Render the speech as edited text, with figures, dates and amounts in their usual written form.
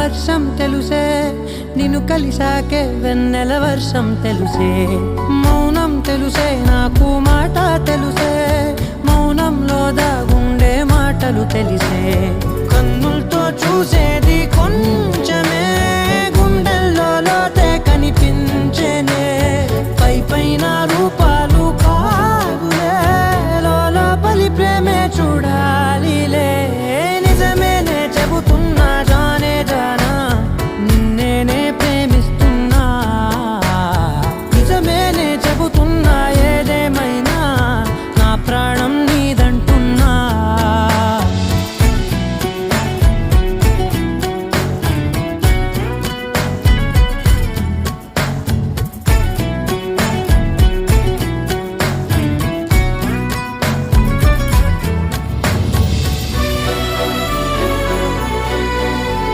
వర్షం తెలుసే, నిన్ను కలిసాకే వెన్నెల వర్షం తెలుసే. మౌనం తెలుసే నాకు మాట తెలుసే, మౌనంలో దాగుండే మాటలు తెలిసే. కన్నులతో చూసేది కొన్ని